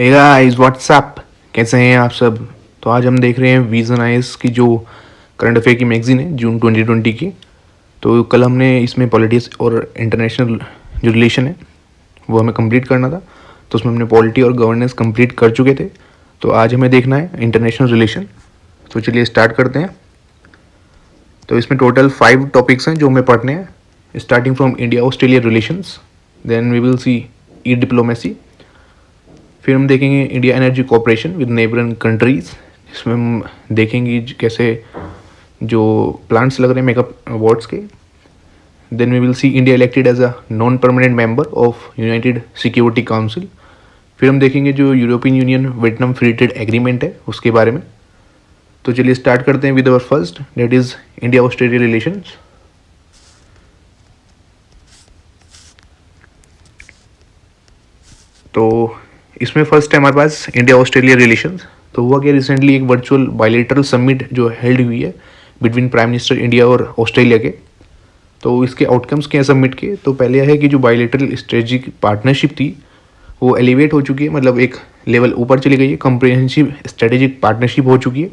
Hey guys what's up, कैसे हैं आप सब। तो आज हम देख रहे हैं विजन आइस की जो करंट अफेयर की मैगजीन है जून 2020 की। तो कल हमने इसमें पॉलिटिक्स और इंटरनेशनल जो रिलेशन है वो हमें कंप्लीट करना था। तो उसमें हमने पॉलिटी और गवर्नेंस कंप्लीट कर चुके थे। तो आज हमें देखना है इंटरनेशनल रिलेशन। तो चलिए स्टार्ट करते हैं। तो इसमें टोटल 5 टॉपिक्स हैं जो हमें पढ़ने हैं, starting from India Australia relations, then we will see e diplomacy, फिर हम देखेंगे India energy cooperation with neighbouring countries, इसमें हम देखेंगे कैसे जो प्लांट्स लग रहे हैं मेकअप वार्ड्स के। Then we will see India elected as a non permanent member of united security council. फिर हम देखेंगे जो European Union Vietnam free trade agreement है उसके बारे में। तो चलिए स्टार्ट करते हैं with our first, that is India Australia relations. तो इसमें फर्स्ट है हमारे पास इंडिया ऑस्ट्रेलिया रिलेशंस। तो हुआ क्या, रिसेंटली एक वर्चुअल बायलैटरल समिट जो हेल्ड हुई है बिटवीन प्राइम मिनिस्टर इंडिया और ऑस्ट्रेलिया के। तो इसके आउटकम्स क्या हैं समिट के। तो पहले है कि जो बायलैटरल स्ट्रेटेजिक पार्टनरशिप थी वो एलिवेट हो चुकी है, मतलब एक लेवल ऊपर चली गई है, कॉम्प्रिहेंसिव स्ट्रेटेजिक पार्टनरशिप हो चुकी है।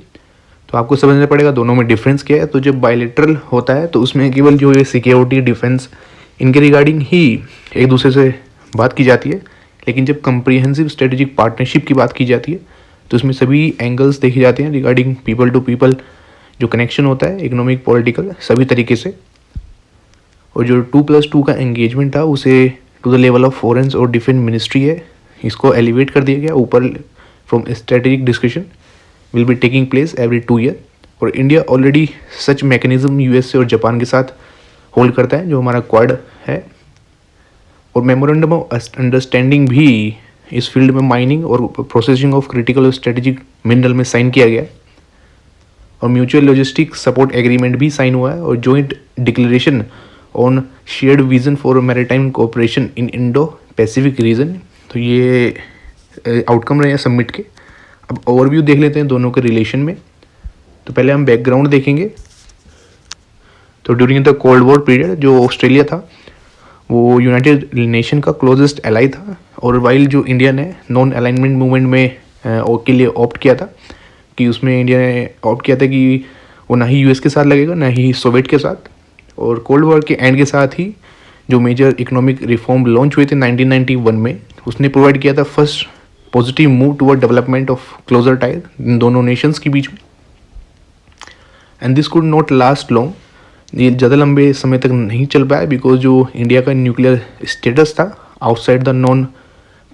तो आपको समझना पड़ेगा दोनों में डिफरेंस क्या है। तो जब बायलैटरल होता है तो उसमें केवल जो ये सिक्योरिटी डिफेंस इनके रिगार्डिंग ही एक दूसरे से बात की जाती है, लेकिन जब कम्प्रिहेंसिव स्ट्रेटेजिक पार्टनरशिप की बात की जाती है तो उसमें सभी एंगल्स देखे जाते हैं रिगार्डिंग पीपल टू पीपल जो कनेक्शन होता है, इकोनॉमिक पॉलिटिकल सभी तरीके से। और जो 2+2 का एंगेजमेंट था उसे to the level of foreign और डिफेंस मिनिस्ट्री है, इसको एलिवेट कर दिया गया ऊपर। From strategic discussion will be taking place every 2 year. और India already such mechanism USA और जापान के साथ होल्ड करता है जो हमारा क्वाड है। और मेमोरेंडम ऑफ अंडरस्टैंडिंग भी इस फील्ड में माइनिंग और प्रोसेसिंग ऑफ क्रिटिकल और स्ट्रेटेजिक मिनरल में साइन किया गया है। और म्यूचुअल लॉजिस्टिक सपोर्ट एग्रीमेंट भी साइन हुआ है। और joint declaration on shared vision for maritime cooperation in Indo Pacific reason. तो ये आउटकम रहे हैं समिट के। अब ओवरव्यू देख लेते हैं दोनों के रिलेशन में। तो पहले हम बैकग्राउंड देखेंगे। तो during the cold war period जो ऑस्ट्रेलिया था वो यूनाइटेड नेशन का क्लोजेस्ट एलाई था। और वाइल जो इंडिया ने नॉन अलाइनमेंट मूवमेंट में के लिए ऑप्ट किया था, कि उसमें इंडिया ने ऑप्ट किया था कि वो ना ही यूएस के साथ लगेगा ना ही सोवियत के साथ। और कोल्ड वॉर के एंड के साथ ही जो मेजर इकोनॉमिक रिफॉर्म लॉन्च हुए थे 1991 में, उसने प्रोवाइड किया था first positive move toward development of closer ties in दोनों नेशंस के बीच में। And this could not last long, ये ज़्यादा लंबे समय तक नहीं चल पाया बिकॉज जो इंडिया का न्यूक्लियर स्टेटस था outside the non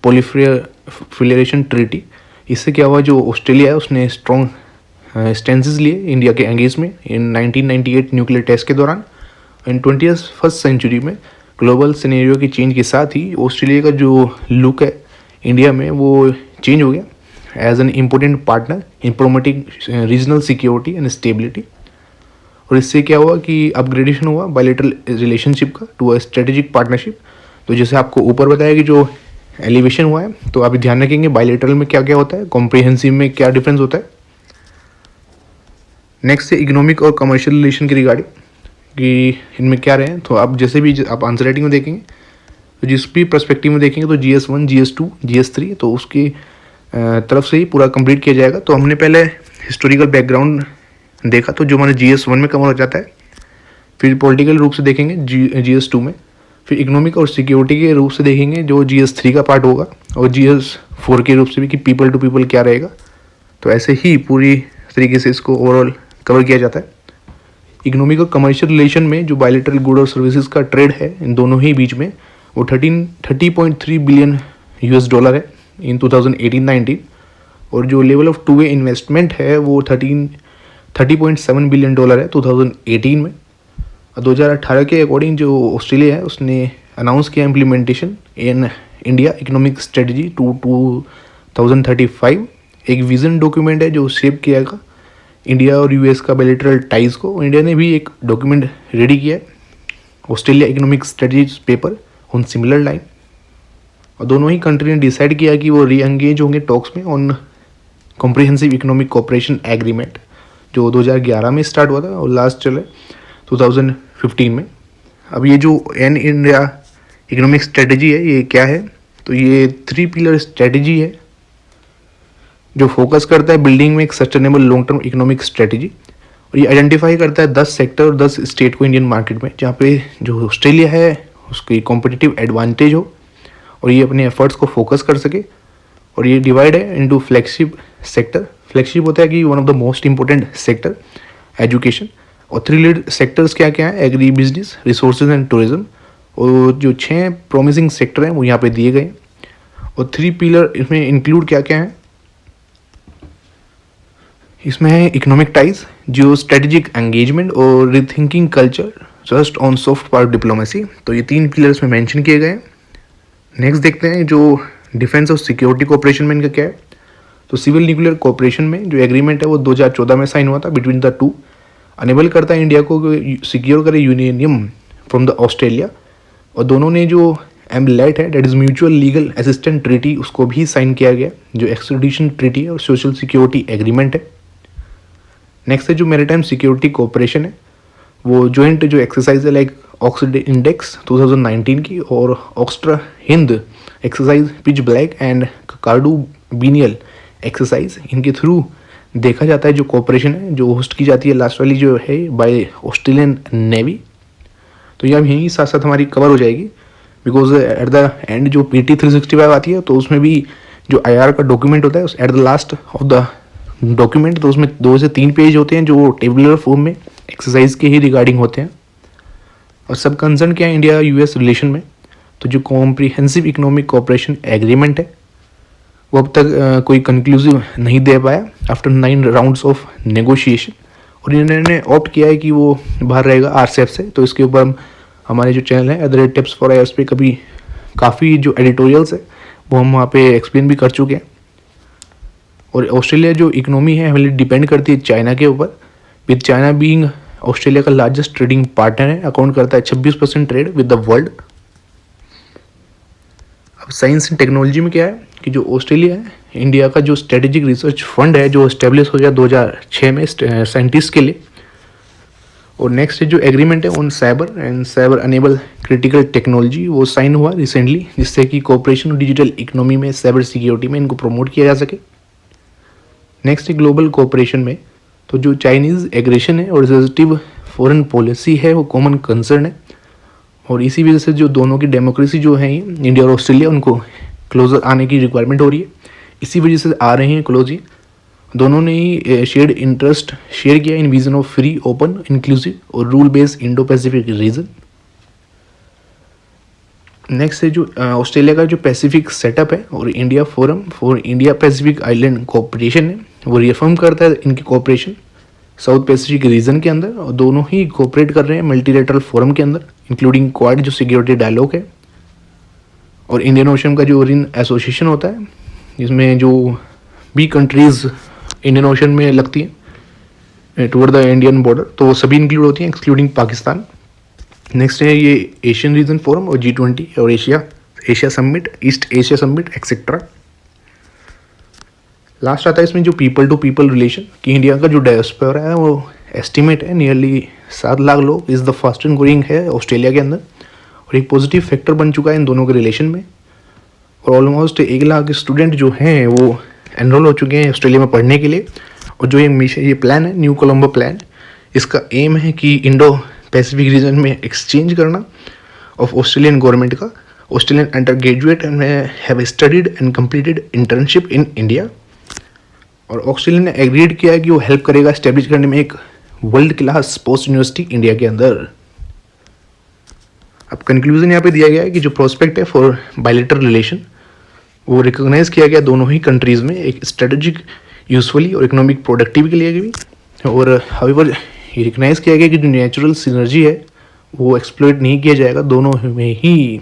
proliferation treaty, इससे क्या हुआ जो ऑस्ट्रेलिया है उसने स्ट्रॉन्ग स्टेंसेस लिए इंडिया के एंगेज में इन 1998 न्यूक्लियर टेस्ट के दौरान। इन 21st सेंचुरी में ग्लोबल सिनेरियो के चेंज के साथ ही ऑस्ट्रेलिया का जो लुक है इंडिया में वो चेंज हो गया as an important partner in promoting regional security and stability. और इससे क्या हुआ कि अपग्रेडेशन हुआ बायलैटरल रिलेशनशिप का टू अ स्ट्रेटेजिक पार्टनरशिप। तो जैसे आपको ऊपर बताया कि जो एलिवेशन हुआ है, तो आप ध्यान रखेंगे बायलैटरल में क्या क्या होता है, कॉम्प्रिहेंसिव में क्या डिफरेंस होता है। नेक्स्ट है इकोनॉमिक और कमर्शियल रिलेशन की रिगार्डिंग कि इनमें क्या रहे हैं। तो आप जैसे भी आप आंसर राइटिंग में देखेंगे तो जिस भी पर्सपेक्टिव में देखेंगे तो GS1 GS2 GS3 तो उसकी तरफ से ही पूरा कंप्लीट किया जाएगा। तो हमने पहले हिस्टोरिकल बैकग्राउंड देखा तो जो हमारे GS1 में कवर हो जाता है, फिर पॉलिटिकल रूप से देखेंगे GS2 में, फिर इकोनॉमिक और सिक्योरिटी के रूप से देखेंगे जो GS3 का पार्ट होगा, और GS4 के रूप से भी कि पीपल टू पीपल क्या रहेगा। तो ऐसे ही पूरी तरीके से इसको ओवरऑल कवर किया जाता है। इकोनॉमिक और कमर्शियल रिलेशन में जो बायलैटरल गुड और सर्विसेज का ट्रेड है इन दोनों ही बीच में वो 30.3 बिलियन US$ है इन 2018-19। और जो level of two way investment है वो 30.7 बिलियन डॉलर है 2018 में। और 2018 के अकॉर्डिंग जो ऑस्ट्रेलिया है उसने अनाउंस किया implementation in India economic strategy to 2035, एक विजन डॉक्यूमेंट है जो शेप किया इंडिया और यूएस का बायलैटरल टाइज को। इंडिया ने भी एक डॉक्यूमेंट रेडी किया है, Australia economic strategy paper on similar line. और दोनों ही कंट्री ने डिसाइड किया कि वो री एंगेज होंगे टॉक्स में on comprehensive economic cooperation agreement जो 2011 में स्टार्ट हुआ था और लास्ट चले 2015 में। अब ये जो एन इंडिया इकोनॉमिक स्ट्रेटजी है ये क्या है, तो ये 3 पिलर स्ट्रेटजी है जो फोकस करता है बिल्डिंग में एक sustainable long term economic strategy, और ये आइडेंटिफाई करता है 10 सेक्टर और 10 स्टेट को इंडियन मार्केट में, जहाँ पे जो ऑस्ट्रेलिया है उसकी कॉम्पिटिटिव एडवांटेज हो और ये अपने एफर्ट्स को फोकस कर सके। और ये डिवाइड है इनटू फ्लैगशिप सेक्टर। फ्लैगशिप होता है कि one of the most important sector education, और 3 लीड सेक्टर्स क्या क्या है, agri business, resources and tourism. और जो 6 प्रॉमिसिंग सेक्टर हैं वो यहाँ पे दिए गए। और 3 पिलर इसमें इंक्लूड क्या क्या है, इसमें है economic ties, geostrategic engagement और rethinking culture, just on soft power diplomacy. तो ये 3 पिलर इसमें मेंशन किए गए हैं। नेक्स्ट देखते हैं जो डिफेंस और सिक्योरिटी कोऑपरेशन में इनका क्या है। तो सिविल न्यूक्लियर कोऑपरेशन में जो एग्रीमेंट है वो 2014 में साइन हुआ था बिटवीन द टू, अनेबल करता है इंडिया को सिक्योर करे यूरेनियम फ्रॉम द ऑस्ट्रेलिया। और दोनों ने जो एमलेट है, that is mutual legal assistant treaty, उसको भी साइन किया गया, जो एक्सट्रेडिशन ट्रीटी है और सोशल सिक्योरिटी एग्रीमेंट है। नेक्स्ट है जो मैरीटाइम सिक्योरिटी कोऑपरेशन है, वो जॉइंट जो एक्सरसाइज है लाइक ऑक्सीड इंडेक्स 2019 की और Austra Hind exercise Pitch Black and Kakadu biennial exercise, इनके थ्रू देखा जाता है जो कोऑपरेशन है जो होस्ट की जाती है लास्ट वाली जो है बाय ऑस्ट्रेलियन नेवी। तो ये अब यहीं साथ साथ हमारी कवर हो जाएगी, बिकॉज एट द एंड जो PT 365 आती है तो उसमें भी जो IR का डॉक्यूमेंट होता है at the last of the document, तो उसमें 2 से 3 पेज होते हैं जो टेबुलर फॉर्म में एक्सरसाइज के ही रिगार्डिंग होते हैं। और सब कंसर्न क्या है इंडिया US रिलेशन में, तो जो कॉम्प्रिहेंसिव इकोनॉमिक कोऑपरेशन एग्रीमेंट है वो अब तक कोई कंक्लूसिव नहीं दे पाया आफ्टर 9 राउंड्स ऑफ नेगोशिएशन, और इन्होंने ऑप्ट किया है कि वो बाहर रहेगा RCEP से। तो इसके ऊपर हम हमारे जो चैनल है अदर टिप्स फॉर IAS पे कभी काफ़ी जो एडिटोरियल्स है वो हम वहाँ पे एक्सप्लेन भी कर चुके हैं। और ऑस्ट्रेलिया जो इकोनॉमी है हेवली डिपेंड करती है चाइना के ऊपर, विद चाइना बीइंग ऑस्ट्रेलिया का लार्जेस्ट ट्रेडिंग पार्टनर है, अकाउंट करता है 26% ट्रेड विद द वर्ल्ड। अब साइंस एंड टेक्नोलॉजी में क्या है कि जो ऑस्ट्रेलिया है इंडिया का जो स्ट्रेटेजिक रिसर्च फंड है जो एस्टेब्लिश हो गया 2006 में साइंटिस्ट के लिए। और नेक्स्ट जो एग्रीमेंट है on cyber and cyber enable critical technology, वो साइन हुआ रिसेंटली, जिससे कि कोऑपरेशन और डिजिटल इकोनॉमी में साइबर सिक्योरिटी में इनको प्रमोट किया जा सके। नेक्स्ट है ग्लोबल कोऑपरेशन में, तो जो चाइनीज़ एग्रेशन है और रिजर्वेटिव फॉरेन पॉलिसी है वो कॉमन कंसर्न है, और इसी वजह से जो दोनों की डेमोक्रेसी जो है इंडिया और ऑस्ट्रेलिया उनको क्लोजर आने की रिक्वायरमेंट हो रही है, इसी वजह से आ रहे हैं क्लोज ही। दोनों ने ही शेयर्ड इंटरेस्ट शेयर किया in vision of free, open, inclusive और rule based Indo Pacific region. Next है जो ऑस्ट्रेलिया का जो पैसिफिक सेटअप है और India forum for India Pacific island cooperation है, वो रिफर्म करता है इनकी कोऑपरेशन साउथ पैसिफिक रीजन के अंदर, और दोनों ही कोऑपरेट कर रहे हैं मल्टीलेटरल फोरम के अंदर, इंक्लूडिंग क्वाड जो सिक्योरिटी डायलॉग है, और इंडियन ओशन का जो ओरिन एसोसिएशन होता है जिसमें जो भी कंट्रीज़ इंडियन ओशन में लगती हैं टुवर्ड द इंडियन बॉर्डर, तो वो सभी इंक्लूड होती हैं एक्सक्लूडिंग पाकिस्तान। नेक्स्ट है ये एशियन रीजन फोरम और G20 और Asia summit, east Asia summit etcetera. Last आता है इसमें जो पीपल टू पीपल रिलेशन, कि इंडिया का जो डायस्पोरा है वो एस्टिमेट है नियरली 7 लाख लोग, is the fast and growing है ऑस्ट्रेलिया के अंदर, और एक पॉजिटिव फैक्टर बन चुका है इन दोनों के रिलेशन में। और ऑलमोस्ट 1 लाख स्टूडेंट जो हैं वो एनरोल हो चुके हैं ऑस्ट्रेलिया में पढ़ने के लिए। और जो ये प्लान है न्यू कोलंबो प्लान, इसका एम है कि इंडो पैसिफिक रीजन में एक्सचेंज करना ऑफ ऑस्ट्रेलियन गवर्नमेंट का Australian under graduate have studied and completed internship in India. और ऑस्ट्रेलिया ने एग्रीड किया है कि वो हेल्प करेगा एस्टेब्लिश करने में एक world class sports university India के अंदर। अब कंक्लूजन यहाँ पे दिया गया है कि जो प्रोस्पेक्ट है फॉर बायलैटरल रिलेशन वो रिकॉग्नाइज किया गया दोनों ही कंट्रीज़ में एक स्ट्रेटेजिक यूजफुली और इकोनॉमिक प्रोडक्टिव के लिए भी। और हाउएवर ये रिकग्नाइज किया गया कि जो नेचुरल सिनर्जी है वो एक्सप्लॉइट नहीं किया जाएगा दोनों में ही।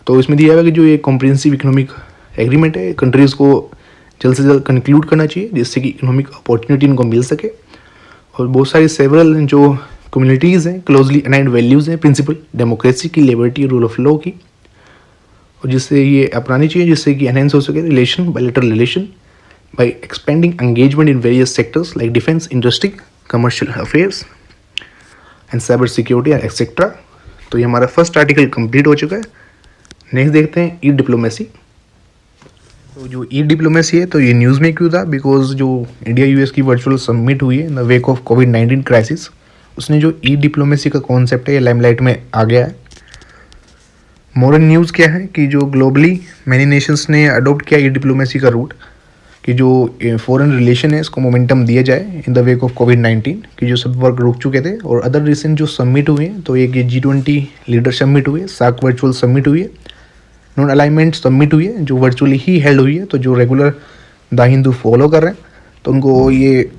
तो इसमें दिया गया कि जो ये कॉम्प्रिहेंसिव इकोनॉमिक एग्रीमेंट है कंट्रीज़ को जल्द से जल्द कंक्लूड करना चाहिए, जिससे कि इकोनॉमिक अपॉर्चुनिटी इनको मिल सके। और बहुत सारी सेवरल जो कम्युनिटीज़ हैं क्लोजली अलाइंड वैल्यूज़ हैं, प्रिंसिपल डेमोक्रेसी की, लिबर्टी, रूल ऑफ लॉ की, और जिससे ये अपनानी चाहिए, जिससे कि एनहेंस हो सके relation, bilateral relation bye expanding engagement in various sectors like defence, industry, commercial affairs and cyber security etcetera. तो ये हमारा फर्स्ट आर्टिकल कंप्लीट हो चुका है। नेक्स्ट देखते हैं ई डिप्लोमेसी। तो जो ई डिप्लोमेसी है तो ये न्यूज़ में क्यों था, बिकॉज जो इंडिया यूएस की वर्चुअल समिट हुई है in the wake of covid crisis, उसने जो ई डिप्लोमेसी का कॉन्सेप्ट है ये लाइमलाइट में आ गया है। मॉडर्न न्यूज़ क्या है कि जो ग्लोबली मैनी नेशंस ने अडोप्ट किया ई डिप्लोमेसी का रूट, कि जो फॉरेन रिलेशन है इसको मोमेंटम दिया जाए इन द वेक ऑफ कोविड-19, कि जो सब वर्क रुक चुके थे। और अदर रिसेंट जो समिट हुए हैं तो एक ये G20 लीडर समिट हुई है, सार्क वर्चुअल समिट हुई है, नॉन अलाइनमेंट समिट हुई है जो वर्चुअली ही हेल्ड हुई है। तो जो रेगुलर द हिंदू फॉलो कर रहे हैं तो उनको ये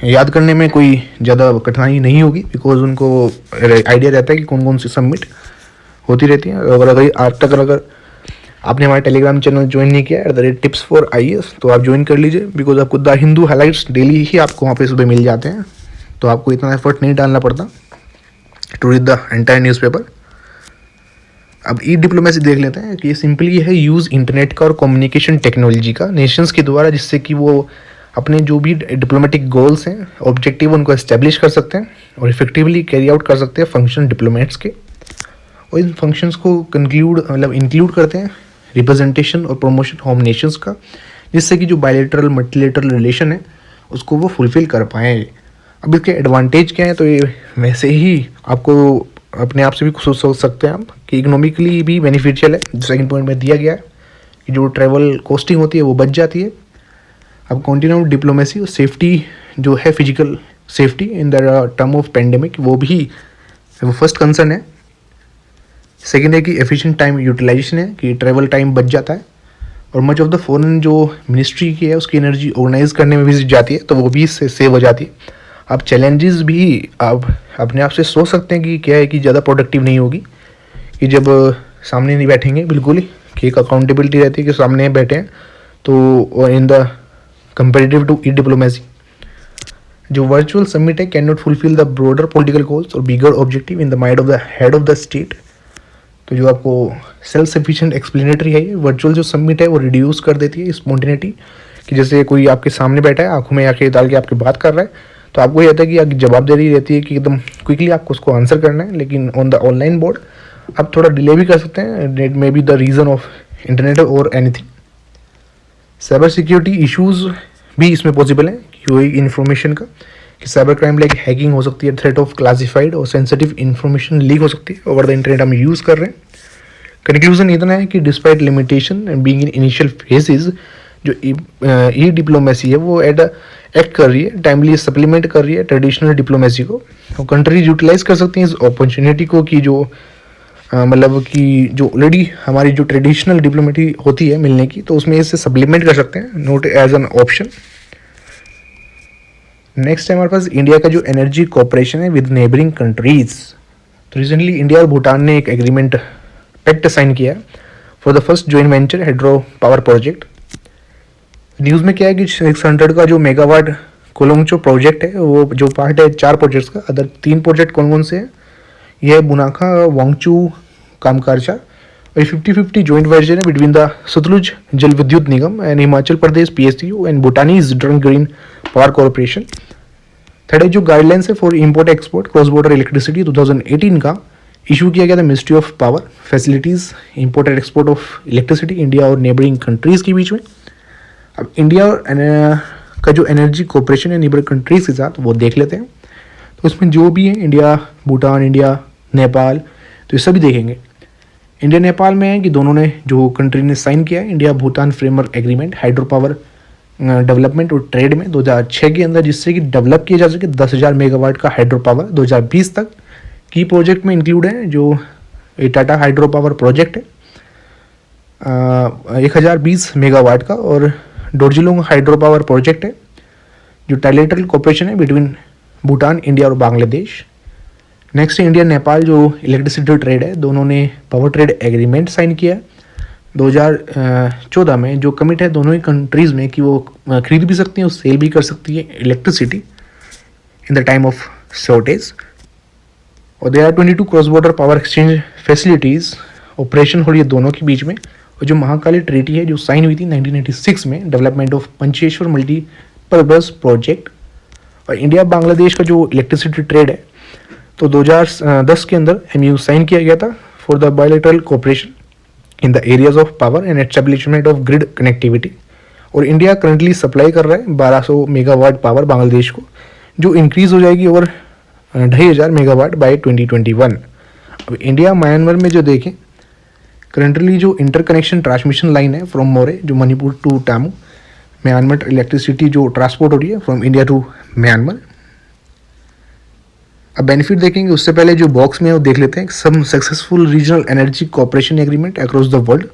याद करने में कोई ज़्यादा कठिनाई नहीं होगी, बिकॉज उनको आइडिया रहता है कि कौन कौन सी समिट होती रहती है। अगर आज तक अगर आपने हमारा टेलीग्राम चैनल ज्वाइन नहीं किया @tips for IAS तो आप ज्वाइन कर लीजिए, बिकॉज आपको द हिंदू हाइलाइट्स डेली ही आपको वहाँ पे सुबह मिल जाते हैं, तो आपको इतना एफर्ट नहीं डालना पड़ता to read the entire newspaper. अब ई डिप्लोमेसी देख लेते हैं कि ये सिंपली है यूज़ इंटरनेट का और कम्युनिकेशन टेक्नोलॉजी का नेशंस के द्वारा, जिससे कि वो अपने जो भी डिप्लोमेटिक गोल्स हैं, ऑब्जेक्टिव, उनको एस्टेब्लिश कर सकते हैं और इफेक्टिवली कैरी आउट कर सकते हैं फंक्शन डिप्लोमेट्स के। और इन फंक्शंस को इंक्लूड करते हैं रिप्रेजेंटेशन और प्रमोशन होम नेशंस का, जिससे कि जो बायलैटरल मल्टीलैटरल रिलेशन है उसको वो फुलफिल कर पाएँ। अब इसके एडवांटेज क्या है, तो ये वैसे ही आपको अपने आप से भी सोच सकते हैं आप कि इकोनॉमिकली भी बेनिफिशियल है। सेकंड पॉइंट में दिया गया है कि जो ट्रैवल कॉस्टिंग होती है वो बच जाती है। अब कंटिन्यू डिप्लोमेसी और सेफ्टी जो है, physical safety in the term of pandemic, वो भी वो फर्स्ट कंसर्न है। सेकेंड है कि एफिशिएंट टाइम यूटिलाइजेशन है, कि ट्रैवल टाइम बच जाता है और मच ऑफ द फॉरेन जो मिनिस्ट्री की है उसकी एनर्जी ऑर्गेनाइज करने में भी जाती है, तो वो भी इससे सेव हो जाती है। अब चैलेंजेस भी आप अपने आप से सोच सकते हैं कि क्या है कि ज़्यादा प्रोडक्टिव नहीं होगी, कि जब सामने नहीं बैठेंगे बिल्कुल ही, कि एक अकाउंटेबिलिटी रहती है कि सामने बैठे हैं, तो in the comparative to e diplomacy जो वर्चुअल समिट है can not fulfil the broader political goals और bigger objective in the mind of the head of the state. तो जो आपको सेल्फ सफिशिएंट एक्सप्लेनेटरी है, ये वर्चुअल जो समिट है वो रिड्यूस कर देती है स्पॉन्टेनिटी, कि जैसे कोई आपके सामने बैठा है, आंखों में आंखें डाल के आपकी बात कर रहा है, तो आपको ये होता है कि आपकी जवाबदेही रहती है कि एकदम क्विकली आपको उसको आंसर करना है। लेकिन ऑन द ऑनलाइन बोर्ड आप थोड़ा डिले भी कर सकते हैं, it may be the reason of internet और एनीथिंग। साइबर सिक्योरिटी इश्यूज़ भी इसमें पॉसिबल है, कि इन्फॉर्मेशन का, कि साइबर क्राइम लाइक हैकिंग हो सकती है, थ्रेट ऑफ क्लासिफाइड और सेंसिटिव इन्फॉर्मेशन लीक हो सकती है ओवर द इंटरनेट हम यूज़ कर रहे हैं। कंक्लूजन इतना है कि despite limitation and being in initial phases, जो ई डिप्लोमेसी है वो एक्ट कर रही है, टाइमली सप्लीमेंट कर रही है ट्रेडिशनल डिप्लोमेसी को। और कंट्रीज यूटिलाइज कर सकती हैं इस अपॉर्चुनिटी को, कि जो मतलब कि जो ऑलरेडी हमारी जो ट्रेडिशनल डिप्लोमेटी होती है मिलने की, तो उसमें इससे सप्लीमेंट कर सकते हैं, not as an option. Next है हमारे पास इंडिया का जो एनर्जी कोऑपरेशन है विद नेबरिंग कंट्रीज। तो रिसेंटली इंडिया और भूटान ने एक एग्रीमेंट पैक्ट साइन किया for the first joint venture hydro power project. News में क्या है कि 600 का जो मेगावाट कोलोंगचो प्रोजेक्ट है वो जो पार्ट है 4 प्रोजेक्ट्स का। अदर 3 प्रोजेक्ट कौन कौन से हैं, यह है बुनाखा, वांगचू, कामकारचा, और 50-50 जॉइंट वेंचर है between the Satluj Jal Vidyut Nigam and Himachal Pradesh PSU and Bhutanese Druk green power corporation. Third है जो गाइडलाइंस है for import export cross border electricity 2018 का इशू किया गया था ministry of power, facilities import and export of electricity India और नेबरिंग कंट्रीज़ के बीच में। अब इंडिया का जो एनर्जी कोऑपरेशन है नेबर कंट्रीज़ के साथ वो देख लेते हैं। तो उसमें जो भी है इंडिया, भूटान, इंडिया, नेपाल, तो ये सभी देखेंगे। इंडिया नेपाल में है कि दोनों ने जो कंट्री ने साइन किया है India Bhutan framework agreement hydro power development और ट्रेड में 2006 के अंदर, जिससे कि डेवलप किया जा सके 10,000 मेगावाट का हाइड्रो पावर 2020 तक। की प्रोजेक्ट में इंक्लूड है जो टाटा हाइड्रो पावर प्रोजेक्ट है 1020 मेगावाट का, और डोरजिलोंग हाइड्रो पावर प्रोजेक्ट है जो ट्राइलेटरल कोऑपरेशन है बिटवीन भूटान, इंडिया और बांग्लादेश। नेक्स्ट इंडिया नेपाल जो इलेक्ट्रिसिटी ट्रेड है, दोनों ने पावर ट्रेड एग्रीमेंट साइन किया है 2014 में, जो कमिट है दोनों ही कंट्रीज़ में कि वो खरीद भी सकती हैं और सेल भी कर सकती है electricity in the time of shortage. और there are 22 cross border power exchange facilities operation हो रही है दोनों के बीच में। और जो महाकाली ट्रीटी है जो साइन हुई थी 1996 में, development of Pancheshwar multipurpose project. और इंडिया बांग्लादेश का जो इलेक्ट्रिसिटी ट्रेड है तो 2010 के अंदर MOU साइन किया गया था for the bilateral cooperation in the areas of power and establishment of grid connectivity. और इंडिया करंटली सप्लाई कर रहा है 1200 मेगावाट पावर बांग्लादेश को, जो इंक्रीज हो जाएगी और 2500 मेगावाट बाय 2021। अब इंडिया म्यांमार में जो देखें, करंटली जो इंटरकनेक्शन ट्रांसमिशन लाइन है फ्रॉम मोरे जो मणिपुर टू टामू म्यांमार, इलेक्ट्रिसिटी जो ट्रांसपोर्ट हो रही है फ्रॉम इंडिया टू म्यांमार। अब बेनिफिट देखेंगे उससे पहले जो बॉक्स में है वो देख लेते हैं, some successful regional energy cooperation agreement across the world.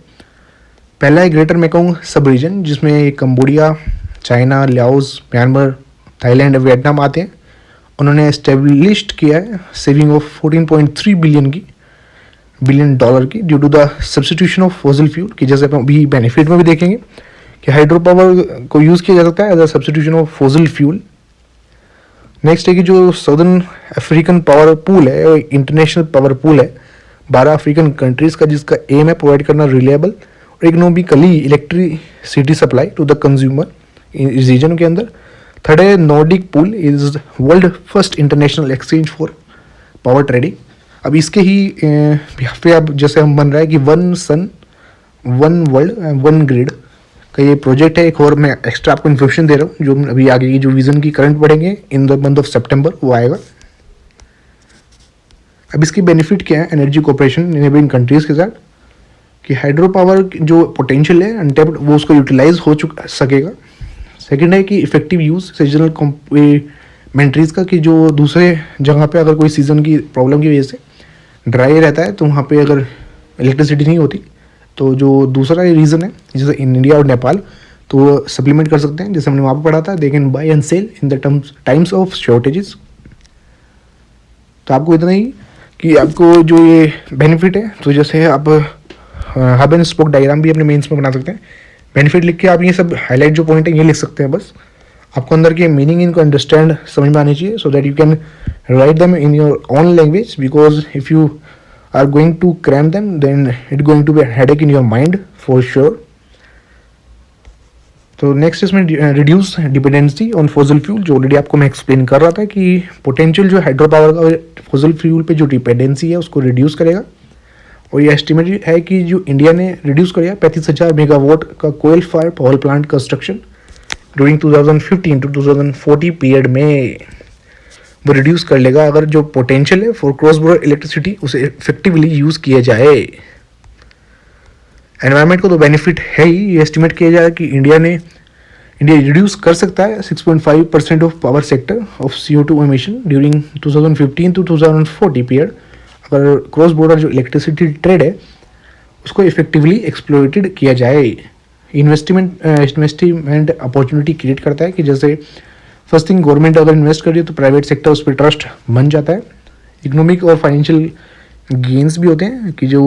पहला है ग्रेटर मेकोंग सब रीजन, जिसमें Cambodia, China, Laos, Myanmar, Thailand, Vietnam आते हैं। उन्होंने एस्टेब्लिश्ड किया है सेविंग ऑफ 14.3 बिलियन डॉलर की due to the substitution of fossil fuel की। जैसे अपन अभी बेनिफिट में भी देखेंगे कि हाइड्रो पावर को यूज़ किया जा सकता है as a substitution of fossil fuel. Next है कि जो सदर्न अफ्रीकन पावर पूल है, इंटरनेशनल पावर पूल है 12 अफ्रीकन कंट्रीज़ का, जिसका एम है प्रोवाइड करना रिलायबल और economically electricity supply to the consumer इस रीजन के अंदर। थर्ड है Nordic pool is world first international exchange for power trading. अब इसके ही यहाँ पे अब जैसे हम बन रहा है कि one sun one world one grid का ये प्रोजेक्ट है। एक और मैं एक्स्ट्रा आपको इन्फॉर्मेशन दे रहा हूँ, जो अभी आगे की जो विजन की करंट बढ़ेंगे इन द मंथ ऑफ सितंबर वो आएगा। अब इसकी बेनिफिट क्या है एनर्जी कोऑपरेशन नेबरिंग कंट्रीज़ के साथ, कि हाइड्रो पावर जो पोटेंशियल है अनटैप्ड वो उसको यूटिलाइज हो सकेगा। सेकेंड है कि इफेक्टिव यूज़ सीजनल कॉम्प्लीमेंट्रीज का, कि जो दूसरे जगह पे अगर कोई सीज़न की प्रॉब्लम की वजह से ड्राई रहता है तो वहाँ पे अगर इलेक्ट्रिसिटी नहीं होती तो जो दूसरा रीज़न है जैसे इंडिया और नेपाल तो वो सप्लीमेंट कर सकते हैं। जैसे हमने वहाँ पर पढ़ा था, they can buy and sell in the times of shortages. तो आपको इतना ही कि आपको जो ये बेनिफिट है, तो जैसे आप हब एंड स्पोक डायग्राम भी अपने मेंस में बना सकते हैं। बेनिफिट लिख के आप ये सब हाईलाइट जो पॉइंट है ये लिख सकते हैं। बस आपको अंदर के मीनिंग इनको अंडरस्टैंड समझ में आनी चाहिए, so that you can write them in your own language, because if you are going to cram them then it's going to be a headache in your mind for sure. तो next इसमें reduce dependency on fossil fuel, जो already आपको मैं explain कर रहा था कि potential जो हाइड्रो पावर का फॉसिल फ्यूल पे जो डिपेंडेंसी है उसको रिड्यूस करेगा। और ये एस्टिमेट है कि जो इंडिया ने रिड्यूस करेगा 35,000 मेगावाट का coal fire power plant construction during 2015 to 2040 period में वो रिड्यूस कर लेगा, अगर जो पोटेंशियल है फॉर क्रॉस बॉर्डर इलेक्ट्रिसिटी उसे इफेक्टिवली यूज़ किया जाए। एनवायरनमेंट को तो बेनिफिट है ही, ये एस्टिमेट किया जाए कि इंडिया रिड्यूस कर सकता है 6.5% of power sector of CO2 emission during 2015 to 2040 period, अगर क्रॉस बॉर्डर जो इलेक्ट्रिसिटी ट्रेड है उसको इफेक्टिवली एक्सप्लॉइटेड किया जाए। इन्वेस्टमेंट अपॉर्चुनिटी क्रिएट करता है कि जैसे फर्स्ट थिंग गवर्नमेंट अगर इन्वेस्ट कर रही है तो प्राइवेट सेक्टर उस पर ट्रस्ट बन जाता है। इकोनॉमिक और फाइनेंशियल गेन्स भी होते हैं कि जो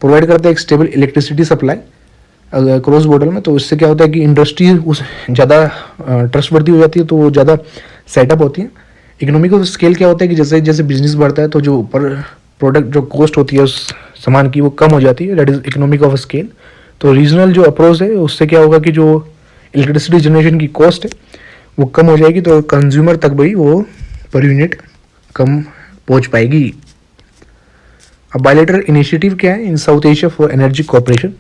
प्रोवाइड करता है एक स्टेबल इलेक्ट्रिसिटी सप्लाई अगर क्रॉस बॉर्डर में, तो इससे क्या होता है कि इंडस्ट्री उस ज़्यादा ट्रस्टवर्दी हो जाती है, तो वो ज़्यादा सेटअप होती है। इकोनॉमिक ऑफ स्केल क्या होता है कि जैसे जैसे बिजनेस बढ़ता है तो जो ऊपर प्रोडक्ट जो कॉस्ट होती है उस सामान की वो कम हो जाती है, that is economic of scale. तो रीजनल जो अप्रोच है उससे क्या होगा कि जो इलेक्ट्रिसिटी जनरेशन की कॉस्ट है वो कम हो जाएगी, तो कंज्यूमर तक भी वो पर यूनिट कम पहुंच पाएगी। अब बायलैटरल इनिशिएटिव क्या है in South Asia for energy cooperation,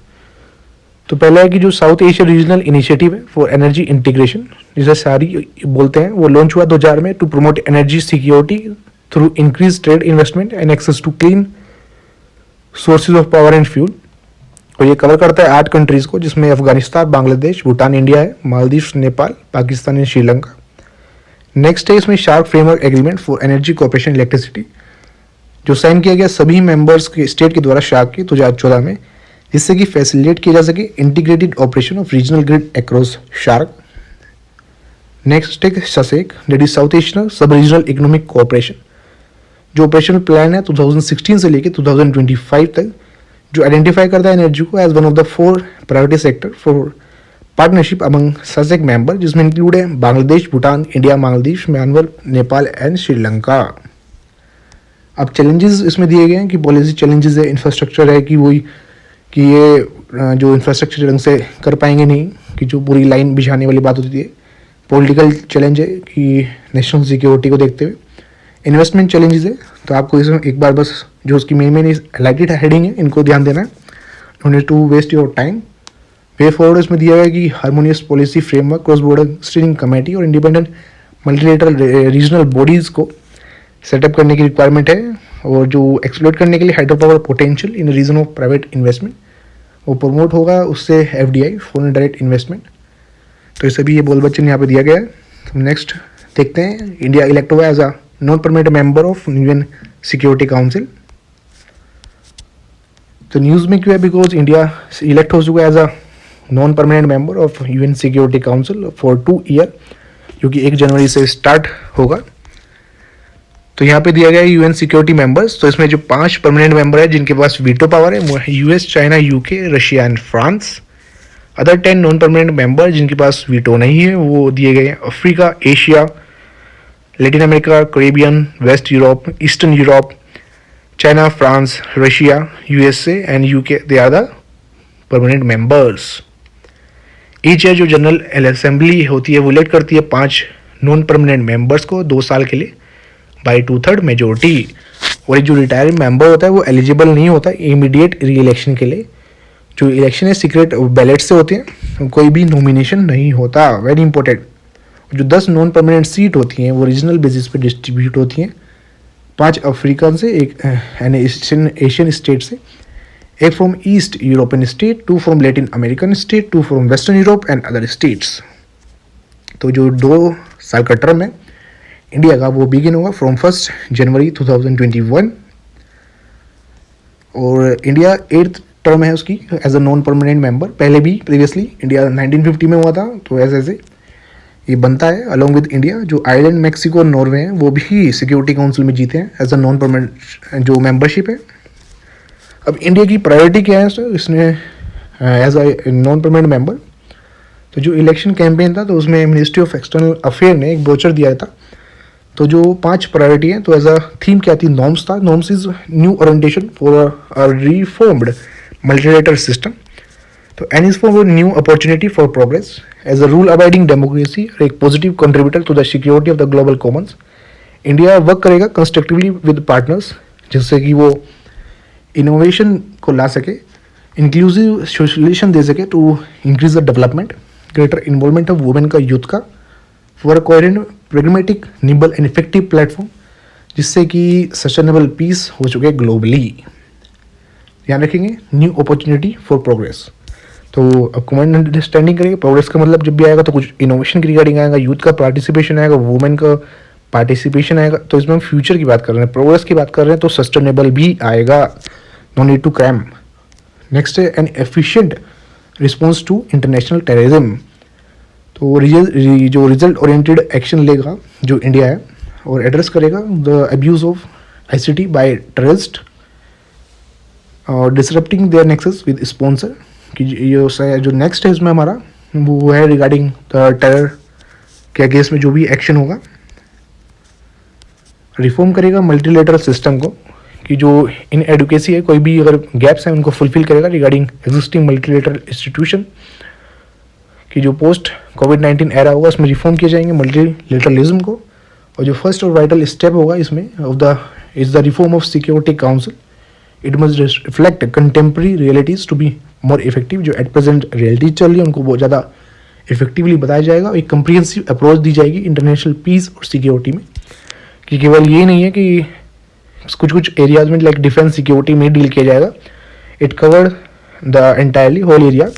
तो पहला है कि जो साउथ एशिया रीजनल इनिशिएटिव है फॉर एनर्जी इंटीग्रेशन, जिसे सारी बोलते हैं, वो लॉन्च हुआ 2000 में to promote energy security through increase trade investment and access to clean sources of power and fuel. और ये कवर करता है 8 कंट्रीज़ को, जिसमें अफगानिस्तान, बांग्लादेश, भूटान, इंडिया है, मालदीव्स, नेपाल, पाकिस्तान एंड श्रीलंका। नेक्स्ट है इसमें shark framework agreement for energy cooperation electricity, जो साइन किया गया सभी मेंबर्स के स्टेट के द्वारा शार्क के 2014 में, जिससे कि फैसिलिटेट किया जा सके integrated operation of regional grid across shark. Next है ससेक, दैट इज साउथ एशियन सब रीजनल इकोनॉमिक कोऑपरेशन, जो ऑपरेशनल प्लान है 2016 से लेकर 2025 तक, जो आइडेंटिफाई करता है एनर्जी को as one of the 4 priority sector for partnership among SASEC member, जिसमें इंक्लूड है Bangladesh, Bhutan, India, Maldives, Myanmar, Nepal and Sri Lanka. अब चैलेंजेस इसमें दिए गए हैं कि पॉलिसी चैलेंजेस है, इंफ्रास्ट्रक्चर है कि वही कि ये जो इंफ्रास्ट्रक्चर ढंग से कर पाएंगे नहीं, कि जो पूरी लाइन बिछाने वाली बात होती है। पॉलिटिकल चैलेंज है कि नेशनल सिक्योरिटी को देखते हुए। इन्वेस्टमेंट चैलेंजेस है, तो आपको इसमें एक बार बस जो उसकी मेन हाईलाइटेड हेडिंग है इनको ध्यान देना है। No to waste your time. Way forward इसमें दिया गया कि harmonious policy framework, cross border steering committee और इंडिपेंडेंट मल्टीलेटरल रीजनल बॉडीज़ को सेटअप करने की रिक्वायरमेंट है, और जो एक्सप्लोर करने के लिए hydro power potential in region of private investment वो प्रमोट होगा, उससे FDI फॉरेन डायरेक्ट इन्वेस्टमेंट। तो ये सभी ये बोल बच्चन यहाँ पे दिया गया है। तो नेक्स्ट देखते हैं, इंडिया इलेक्ट हुआ as a non permanent member of UN security council. तो न्यूज़ में क्यों है, बिकॉज इंडिया इलेक्ट हो चुका है as a non permanent member of UN security council for 2 year, जो कि 1 जनवरी से स्टार्ट होगा। तो यहाँ पे दिया गया है यूएन सिक्योरिटी मेंबर्स। तो इसमें जो 5 परमानेंट मेंबर है जिनके पास वीटो पावर है वो है US, China, UK, Russia and France. Other 10 non permanent member जिनके पास वीटो नहीं है वो दिए गए हैं Africa, Asia, Latin America, Caribbean, west Europe, eastern Europe, China, France, Russia, USA and UK। They are the permanent members. Each year जो general assembly होती है वो इलेक्ट करती है 5 नॉन परमानेंट मेंबर्स को 2 साल के लिए बाई 2/3 मेजोरिटी। और एक जो रिटायर्ड मेंबर होता है वो एलिजिबल नहीं होता इमीडिएट री इलेक्शन के लिए। जो इलेक्शन है सीक्रेट बैलेट से होते हैं, कोई भी नॉमिनेशन नहीं होता, वेरी इंपॉर्टेंट। जो 10 नॉन परमानेंट सीट होती हैं वो रीजनल बेसिस पे डिस्ट्रीब्यूट होती हैं, 5 अफ्रीकन से, एक एशियन स्टेट से, एक from east European state, 2 from Latin American state, 2 from western Europe and other states. तो जो 2 साल का टर्म है इंडिया का वो बिगिन होगा फ्रॉम 1 जनवरी 2021, और इंडिया 8th टर्म है उसकी as a non permanent member. पहले भी प्रीवियसली इंडिया 1950 में हुआ था, तो ऐसे ऐसे ये बनता है अलोंग विद इंडिया। जो आयरलैंड, मैक्सिको और नॉर्वे हैं वो भी सिक्योरिटी काउंसिल में जीते हैं एज अ नॉन परमानेंट जो मेंबरशिप है। अब इंडिया की प्रायोरिटी क्या है सर, इसने as a non permanent member, तो जो इलेक्शन कैंपेन था तो उसमें मिनिस्ट्री ऑफ एक्सटर्नल अफेयर ने एक ब्रोचर दिया था। तो जो 5 प्रायोरिटी हैं, तो एज अ थीम क्या थी, नॉर्म्स था। Norms is new orientation for a reformed multilateral system. तो N is for new opportunity for progress as a rule abiding democracy और एक positive contributor to the security of the global commons. India work करेगा constructively with partners जिससे कि वो innovation को ला सके, inclusive solution दे सके to increase the development, greater involvement of women का, यूथ का, for a coherent, pragmatic, nimble and effective platform जिससे कि सस्टेनेबल पीस हो चुके ग्लोबली। ध्यान रखेंगे, न्यू अपॉर्चुनिटी फॉर प्रोग्रेस। तो अब कॉमन अंडरस्टैंडिंग करेंगे। प्रोग्रेस का मतलब जब भी आएगा तो कुछ इनोवेशन की रिगार्डिंग आएगा, यूथ का पार्टिसिपेशन आएगा, वुमेन का पार्टिसिपेशन आएगा। तो इसमें हम फ्यूचर की बात कर रहे हैं, प्रोग्रेस की बात कर रहे हैं, तो सस्टेनेबल भी आएगा, no need to cram. Next है an efficient response to international terrorism. तो जो रिजल्ट ओरिएंटेड एक्शन लेगा जो इंडिया है और एड्रेस करेगा the abuse of ICT by terrorist और disrupting their nexus with sponsor. कि ये जो नेक्स्ट है इसमें हमारा वो है रिगार्डिंग द टेरर के अगेंस्ट में जो भी एक्शन होगा। रिफॉर्म करेगा मल्टीलेटरल सिस्टम को, कि जो इन एडुकेसी है कोई भी अगर गैप्स हैं उनको फुलफिल करेगा रिगार्डिंग एग्जिस्टिंग मल्टीलेटरल इंस्टीट्यूशन। कि जो पोस्ट कोविड-19 एरा होगा उसमें रिफॉर्म किए जाएंगे मल्टीलेटरलिज्म को। और जो फर्स्ट और वाइटल स्टेप होगा इसमें is the reform of security council. It must reflect contemporary realities to be more effective. जो एट प्रेजेंट रियलिटीज चल रही है उनको बहुत ज़्यादा इफेक्टिवली बताया जाएगा। एक कंप्रिहेंसिव अप्रोच दी जाएगी इंटरनेशनल पीस और सिक्योरिटी में, कि केवल ये नहीं है कि कुछ एरियाज में लाइक डिफेंस सिक्योरिटी में डील किया जाएगा, it covered the entirely whole area.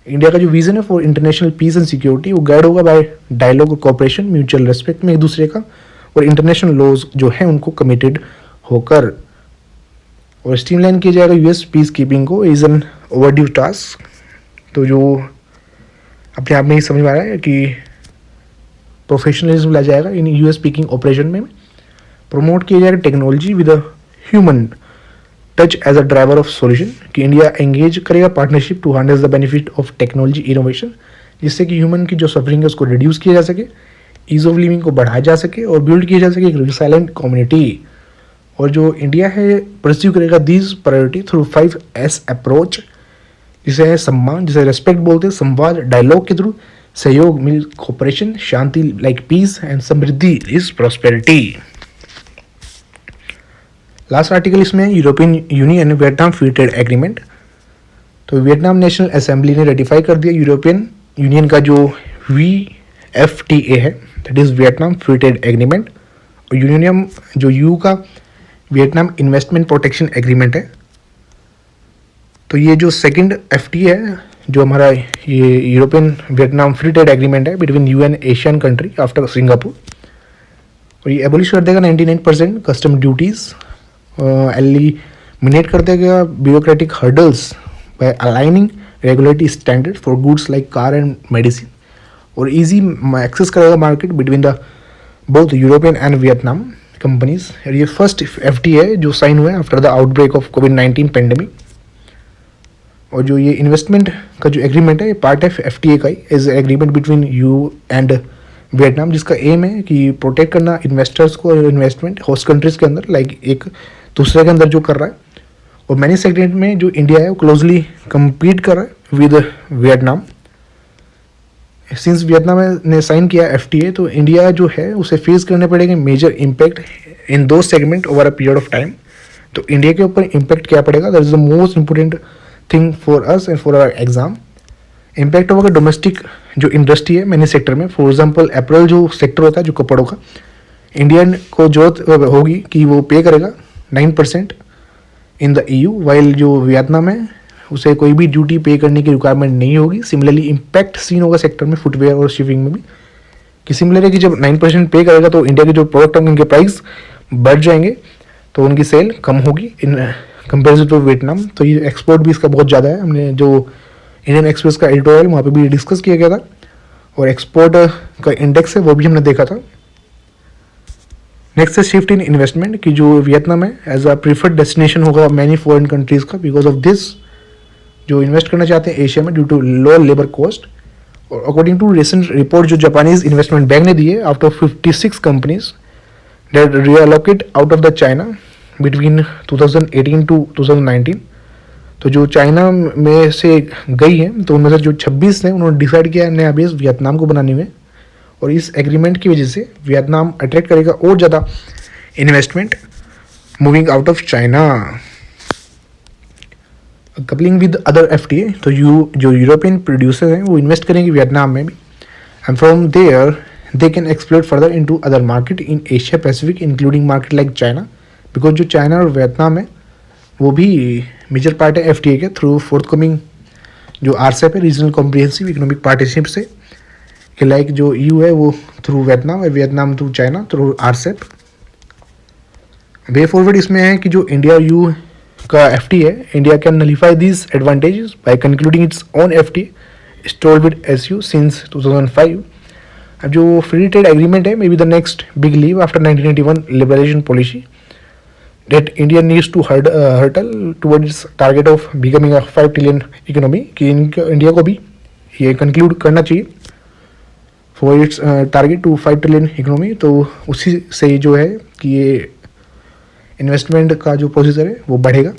India का जो विजन है for international peace and security वो गाइड होगा बाय डायलॉग और कोऑपरेशन, म्यूचुअल रेस्पेक्ट में एक दूसरे का, और इंटरनेशनल लॉज जो है उनको कमिटेड होकर। और स्ट्रीमलाइन किया जाएगा US पीस कीपिंग को, इज एन ओवरड्यू टास्क। तो जो अपने आप में ही समझ में आ रहा है कि प्रोफेशनलिज्म ला जाएगा इन US पीकिंग ऑपरेशन में। प्रमोट किया जाएगा technology with a human touch as a driver of solution. कि इंडिया एंगेज करेगा partnership to harness the benefit of technology innovation, जिससे कि ह्यूमन की जो सफरिंग है उसको रिड्यूस किया जा सके, ईज ऑफ लिविंग को बढ़ाया जा सके और बिल्ड किया जा सके एक रिसाइलेंट कम्युनिटी। और जो इंडिया है परस्यू करेगा these priority through 5S approach, जिसे है सम्मान, जिसे रेस्पेक्ट बोलते हैं, संवाद, डायलॉग के थ्रू, सहयोग, मिल, कोऑपरेशन, शांति लाइक पीस एंड समृद्धि इज प्रॉस्पेरिटी। लास्ट आर्टिकल इसमें European Union Vietnam free trade agreement. तो वियतनाम नेशनल असेंबली ने रेटिफाई कर दिया यूरोपियन यूनियन का जो VFTA है, that is Vietnam free trade agreement, और यूनियन जो यू का वियतनाम इन्वेस्टमेंट प्रोटेक्शन एग्रीमेंट है। तो ये जो सेकंड FTA है जो हमारा ये European Vietnam free trade agreement है between EU and Asian country after Singapore, और ये एबोलिश कर देगा 99% कस्टम ड्यूटीज़, एलिमिनेट कर देगा bureaucratic hurdles by aligning regulatory standard for goods like car and medicine, और ईजी एक्सेस करेगा market between the both European and Vietnam companies. और ये फर्स्ट FTA है जो साइन हुआ है आफ्टर द आउटब्रेक ऑफ कोविड-19 पेंडेमिक। और जो ये इन्वेस्टमेंट का जो एग्रीमेंट है ये पार्ट ऑफ FTA का he is agreement between EU and Vietnam, जिसका एम है कि प्रोटेक्ट करना इन्वेस्टर्स को और इन्वेस्टमेंट होस्ट कंट्रीज़ के अंदर लाइक एक दूसरे के अंदर जो कर रहा है। और मैनी सेगमेंट में जो इंडिया है वो क्लोजली कम्पीट कर रहा है विद वियतनाम। सिंस वियतनाम ने साइन किया FTA, तो इंडिया जो है उसे फेस करने पड़ेंगे मेजर इम्पैक्ट इन दो segment over a period of time. तो इंडिया के ऊपर इम्पैक्ट क्या पड़ेगा, that is the most important thing for us and for our exam. Impact होगा डोमेस्टिक जो इंडस्ट्री है मैनी सेक्टर में, फॉर एग्जांपल अप्रैल जो सेक्टर होता है जो कपड़ों का, इंडियन को जरूरत होगी कि वो पे करेगा 9% इन द EU, वाइल जो वियतनाम है उसे कोई भी ड्यूटी पे करने की रिक्वायरमेंट नहीं होगी। सिमिलरली इम्पैक्ट सीन होगा सेक्टर में फुटवेयर और शिपिंग में भी, कि सिमिलर है कि जब 9% पे करेगा तो इंडिया के जो प्रोडक्ट होंगे उनके प्राइस बढ़ जाएंगे, तो उनकी सेल कम होगी इन कंपेरिजन टू वियतनाम। तो ये एक्सपोर्ट भी इसका बहुत ज़्यादा है, हमने जो इंडियन एक्सप्रेस का एडिटोरियल वहाँ पे भी डिस्कस किया गया था, और एक्सपोर्ट का इंडेक्स है वो भी हमने देखा था। नेक्स्ट है शिफ्ट इन इन्वेस्टमेंट, कि जो वियतनाम है एज अ प्रीफर्ड डेस्टिनेशन होगा मैनी फॉरेन कंट्रीज़ का, बिकॉज ऑफ दिस जो इन्वेस्ट करना चाहते हैं एशिया में due to low labour cost. और अकॉर्डिंग टू रिसेंट रिपोर्ट जो जापानीज इन्वेस्टमेंट बैंक ने दी है, after 56 companies that reallocate out of the China between 2018 to 2019, तो जो चाइना में से गई है तो उनमें से जो 26 हैं उन्होंने डिसाइड किया नया बेस वियतनाम को बनाने में, और इस एग्रीमेंट की वजह से वियतनाम अट्रैक्ट करेगा और ज़्यादा investment moving out of China. Coupling with other FTA, तो जो यूरोपियन प्रोड्यूसर हैं वो इन्वेस्ट करेंगे वियतनाम में भी, and from there they can explore further into other market in Asia Pacific including market like China, because जो China और Vietnam है वो भी मेजर पार्ट है FTA के थ्रू फोर्थकमिंग जो RCEP है, रीजनल कॉम्प्रिहेंसिव इकोनॉमिक पार्टनरशिप से, कि लाइक जो EU है वो थ्रू वियतनाम और Vietnam through China through RCEP। Way forward इसमें है कि जो इंडिया और EU का FTA है, India can nullify this advantages by concluding its own FTA stalled with SU since 2005। अब जो फ्री ट्रेड एग्रीमेंट है may be the next big leap after 1981 liberalisation policy that India needs to hurtle toward its target of becoming a 5 trillion economy, कि India को भी ये conclude करना चाहिए for its target to 5 trillion economy. तो उसी से जो है कि ये इन्वेस्टमेंट का जो प्रोसीजर है वो बढ़ेगा।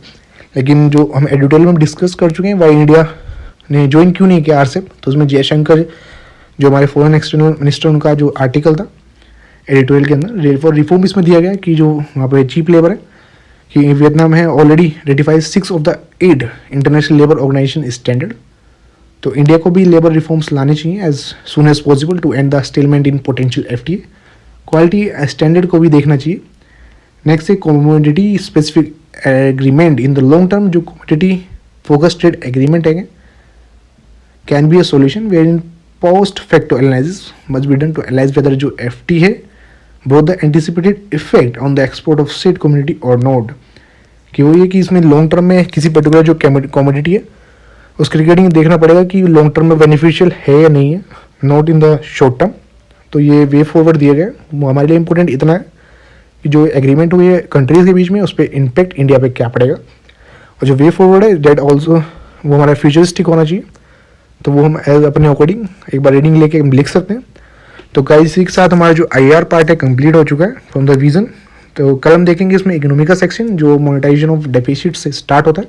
लेकिन जो हम एडिटोरियल में डिस्कस कर चुके हैं वाई इंडिया ने ज्वाइन क्यों नहीं किया RCEP, तो उसमें जयशंकर जो हमारे फॉरेन एक्सटर्नल मिनिस्टर उनका जो आर्टिकल था एडिटोरियल के अंदर, फॉर रिफॉर्म इसमें दिया गया कि जो वहाँ पे चीप लेबर है, कि वियतनाम है already ratifies 6 of the 8 international labour organisation standard, तो इंडिया को भी लेबर रिफॉर्म्स लाने चाहिए as soon as possible to end the stalemate in potential FTA। Quality standard को भी देखना चाहिए। नेक्स्ट है commodity specific agreement in the long term, जो कमोडिटी फोकस ट्रेड एग्रीमेंट है can be a solution where in post facto analysis must be done to analyse whether जो FTA है both the anticipated effect on the export of said community और not, कि वो ये कि इसमें long term में किसी पर्टिकुलर जो कमोडिटी है उसके रिगार्डिंग देखना पड़ेगा कि लॉन्ग टर्म में बेनिफिशियल है या नहीं है, not in the short term. तो ये वे फॉरवर्ड दिया गया, वो हमारे लिए इंपॉर्टेंट इतना है कि जो एग्रीमेंट हुई है कंट्रीज़ के बीच में उस पर इम्पैक्ट इंडिया पे क्या पड़ेगा, और जो वे फॉरवर्ड है डेट ऑल्सो वो हमारा फ्यूचरिस्टिक होना चाहिए, तो वो हम एज अपने अकॉर्डिंग एक बार रीडिंग लेके हम लिख सकते हैं। तो गाइस इसी के साथ हमारा जो IR पार्ट है कंप्लीट हो चुका है फ्रॉम द विजन। तो कल हम देखेंगे इसमें इकोनॉमी का सेक्शन जो मोनेटाइजेशन ऑफ डेफिसिट से स्टार्ट होता है।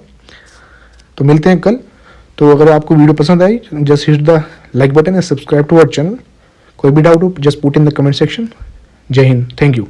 तो मिलते हैं कल। तो अगर आपको वीडियो पसंद आई just hit the like button and subscribe to our channel. कोई भी डाउट हो just put in the comment section. जय हिंद, थैंक यू।